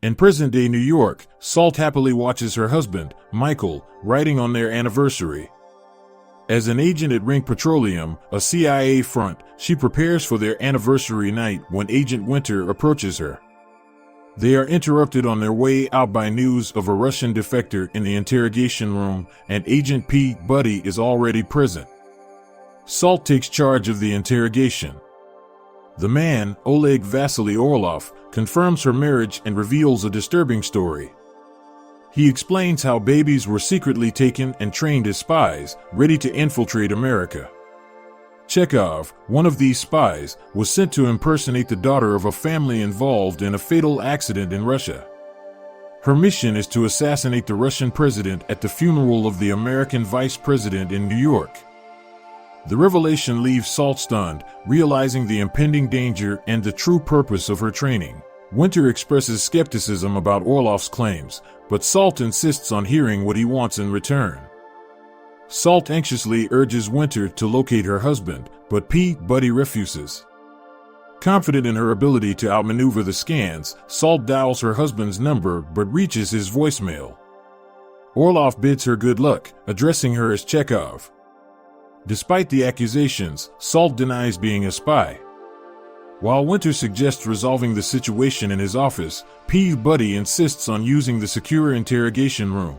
In present-day New York, Salt happily watches her husband, Michael, riding on their anniversary. As an agent at Ring Petroleum, a CIA front, she prepares for their anniversary night when Agent Winter approaches her. They are interrupted on their way out by news of a Russian defector in the interrogation room, and Agent P. Buddy is already present. Salt takes charge of the interrogation. The man, Oleg Vasily Orlov, confirms her marriage and reveals a disturbing story. He explains how babies were secretly taken and trained as spies, ready to infiltrate America. Chekhov, one of these spies, was sent to impersonate the daughter of a family involved in a fatal accident in Russia. Her mission is to assassinate the Russian president at the funeral of the American vice president in New York. The revelation leaves Salt stunned, realizing the impending danger and the true purpose of her training. Winter expresses skepticism about Orlov's claims, but Salt insists on hearing what he wants in return. Salt anxiously urges Winter to locate her husband, but P. Buddy refuses. Confident in her ability to outmaneuver the scans, Salt dials her husband's number but reaches his voicemail. Orlov bids her good luck, addressing her as Chekhov. Despite the accusations, Salt denies being a spy. While Winter suggests resolving the situation in his office, P. Buddy insists on using the secure interrogation room.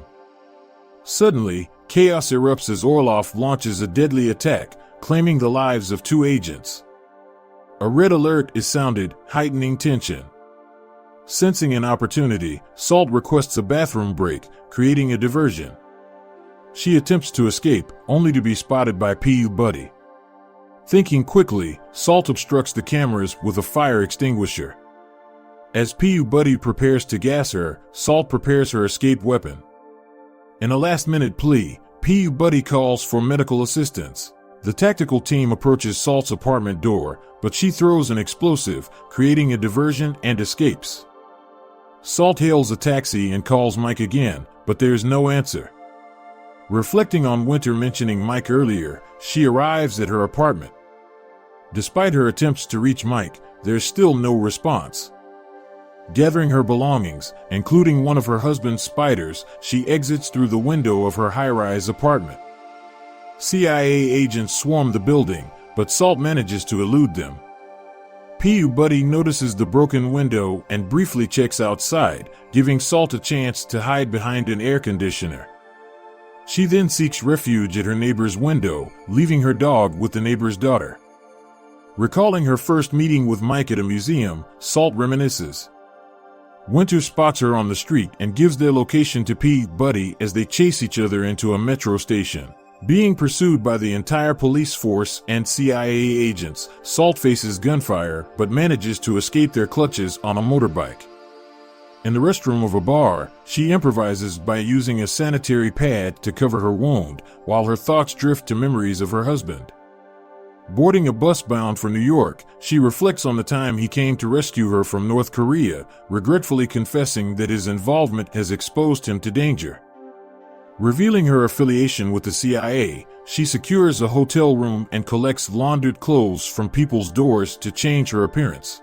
Suddenly, chaos erupts as Orlov launches a deadly attack, claiming the lives of 2 agents. A red alert is sounded, heightening tension. Sensing an opportunity, Salt requests a bathroom break, creating a diversion. She attempts to escape, only to be spotted by P. Buddy. Thinking quickly, Salt obstructs the cameras with a fire extinguisher. As P. Buddy prepares to gas her, Salt prepares her escape weapon. In a last-minute plea, P. Buddy calls for medical assistance. The tactical team approaches Salt's apartment door, but she throws an explosive, creating a diversion and escapes. Salt hails a taxi and calls Mike again, but there is no answer. Reflecting on Winter mentioning Mike earlier, she arrives at her apartment. Despite her attempts to reach Mike, there's still no response. Gathering her belongings, including one of her husband's spiders, she exits through the window of her high-rise apartment. CIA agents swarm the building, but Salt manages to elude them. P. Buddy notices the broken window and briefly checks outside, giving Salt a chance to hide behind an air conditioner. She then seeks refuge at her neighbor's window, leaving her dog with the neighbor's daughter. Recalling her first meeting with Mike at a museum, Salt reminisces. Winter spots her on the street and gives their location to P. Buddy as they chase each other into a metro station. Being pursued by the entire police force and CIA agents, Salt faces gunfire but manages to escape their clutches on a motorbike. In the restroom of a bar, she improvises by using a sanitary pad to cover her wound, while her thoughts drift to memories of her husband. Boarding a bus bound for New York, she reflects on the time he came to rescue her from North Korea, regretfully confessing that his involvement has exposed him to danger. Revealing her affiliation with the CIA, she secures a hotel room and collects laundered clothes from people's doors to change her appearance.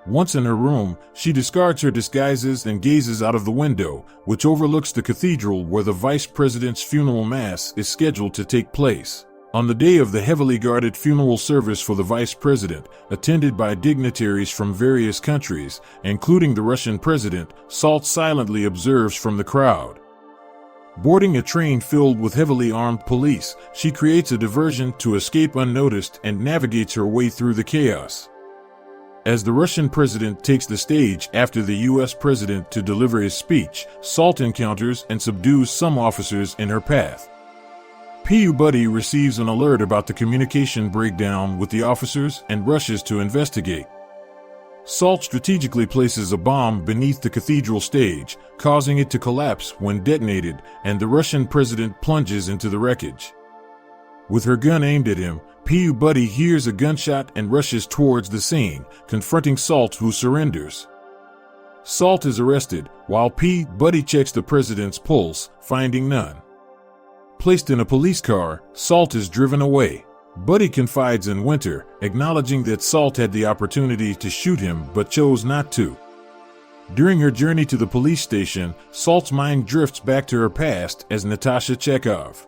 Once in her room, she discards her disguises and gazes out of the window, which overlooks the cathedral where the vice president's funeral mass is scheduled to take place. On the day of the heavily guarded funeral service for the vice president, attended by dignitaries from various countries, including the Russian president, Salt silently observes from the crowd. Boarding a train filled with heavily armed police, she creates a diversion to escape unnoticed and navigates her way through the chaos. As the Russian president takes the stage after the U.S. president to deliver his speech, Salt encounters and subdues some officers in her path. P. Buddy receives an alert about the communication breakdown with the officers and rushes to investigate. Salt strategically places a bomb beneath the cathedral stage, causing it to collapse when detonated, and the Russian president plunges into the wreckage. With her gun aimed at him, P. Buddy hears a gunshot and rushes towards the scene, confronting Salt, who surrenders. Salt is arrested, while P. Buddy checks the president's pulse, finding none. Placed in a police car, Salt is driven away. Buddy confides in Winter, acknowledging that Salt had the opportunity to shoot him but chose not to. During her journey to the police station, Salt's mind drifts back to her past as Natasha Chekhov.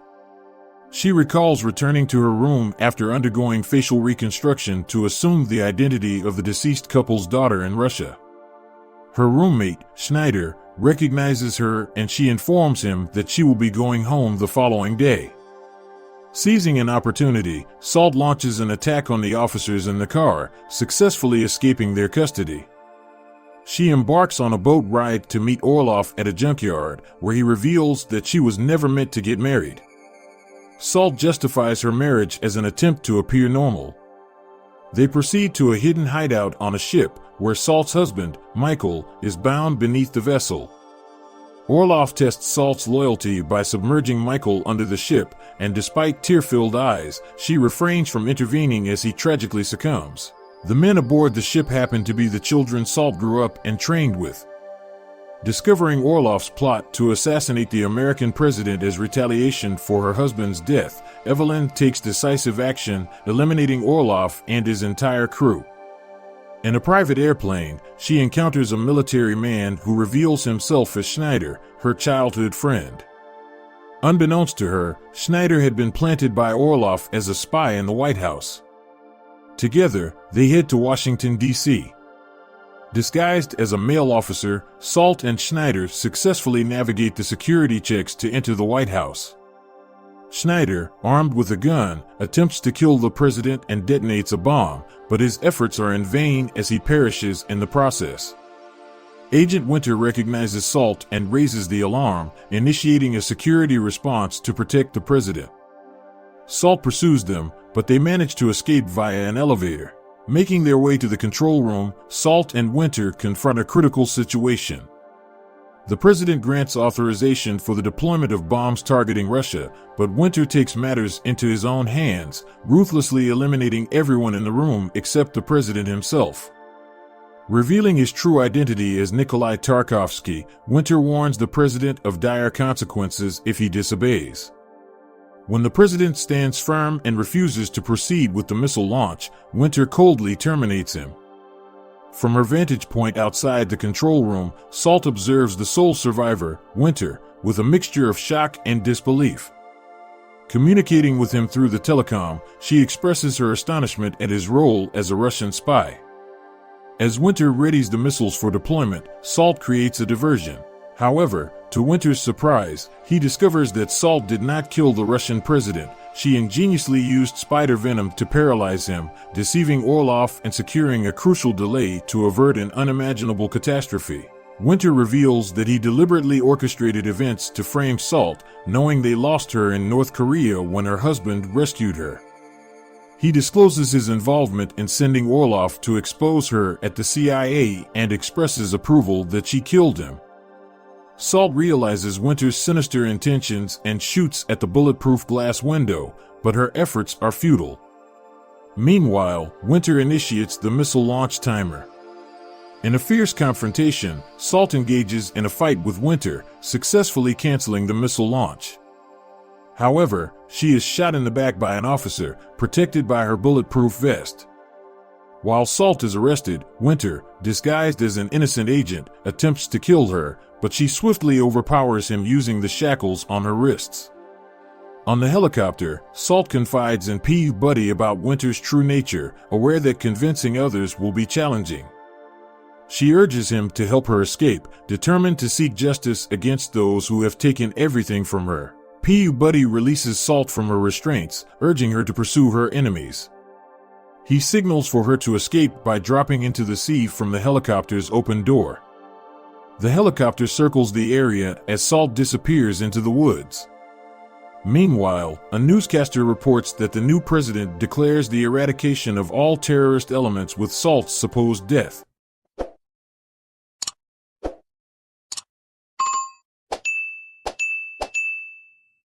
She recalls returning to her room after undergoing facial reconstruction to assume the identity of the deceased couple's daughter in Russia. Her roommate, Schneider, recognizes her and she informs him that she will be going home the following day. Seizing an opportunity, Salt launches an attack on the officers in the car, successfully escaping their custody. She embarks on a boat ride to meet Orlov at a junkyard, where he reveals that she was never meant to get married. Salt justifies her marriage as an attempt to appear normal. They proceed to a hidden hideout on a ship, where Salt's husband, Michael, is bound beneath the vessel. Orlov tests Salt's loyalty by submerging Michael under the ship, and despite tear-filled eyes, she refrains from intervening as he tragically succumbs. The men aboard the ship happen to be the children Salt grew up and trained with. Discovering Orlov's plot to assassinate the American president as retaliation for her husband's death, Evelyn takes decisive action, eliminating Orlov and his entire crew. In a private airplane, she encounters a military man who reveals himself as Schneider, her childhood friend. Unbeknownst to her, Schneider had been planted by Orlov as a spy in the White House. Together, they head to Washington, D.C. Disguised as a male officer, Salt and Schneider successfully navigate the security checks to enter the White House. Schneider, armed with a gun, attempts to kill the president and detonates a bomb, but his efforts are in vain as he perishes in the process. Agent Winter recognizes Salt and raises the alarm, initiating a security response to protect the president. Salt pursues them, but they manage to escape via an elevator. Making their way to the control room, Salt and Winter confront a critical situation. The president grants authorization for the deployment of bombs targeting Russia, but Winter takes matters into his own hands, ruthlessly eliminating everyone in the room except the president himself. Revealing his true identity as Nikolai Tarkovsky, Winter warns the president of dire consequences if he disobeys. When the president stands firm and refuses to proceed with the missile launch, Winter coldly terminates him. From her vantage point outside the control room, Salt observes the sole survivor, Winter, with a mixture of shock and disbelief. Communicating with him through the telecom, she expresses her astonishment at his role as a Russian spy. As Winter readies the missiles for deployment, Salt creates a diversion. However, to Winter's surprise, he discovers that Salt did not kill the Russian president. She ingeniously used spider venom to paralyze him, deceiving Orlov and securing a crucial delay to avert an unimaginable catastrophe. Winter reveals that he deliberately orchestrated events to frame Salt, knowing they lost her in North Korea when her husband rescued her. He discloses his involvement in sending Orlov to expose her at the CIA and expresses approval that she killed him. Salt realizes Winter's sinister intentions and shoots at the bulletproof glass window, but her efforts are futile. Meanwhile, Winter initiates the missile launch timer. In a fierce confrontation, Salt engages in a fight with Winter, successfully canceling the missile launch. However, she is shot in the back by an officer, protected by her bulletproof vest. While Salt is arrested, Winter, disguised as an innocent agent, attempts to kill her, but she swiftly overpowers him using the shackles on her wrists. On the helicopter, Salt confides in P.U. Buddy about Winter's true nature, aware that convincing others will be challenging. She urges him to help her escape, determined to seek justice against those who have taken everything from her. P.U. Buddy releases Salt from her restraints, urging her to pursue her enemies. He signals for her to escape by dropping into the sea from the helicopter's open door. The helicopter circles the area as Salt disappears into the woods. Meanwhile, a newscaster reports that the new president declares the eradication of all terrorist elements with Salt's supposed death.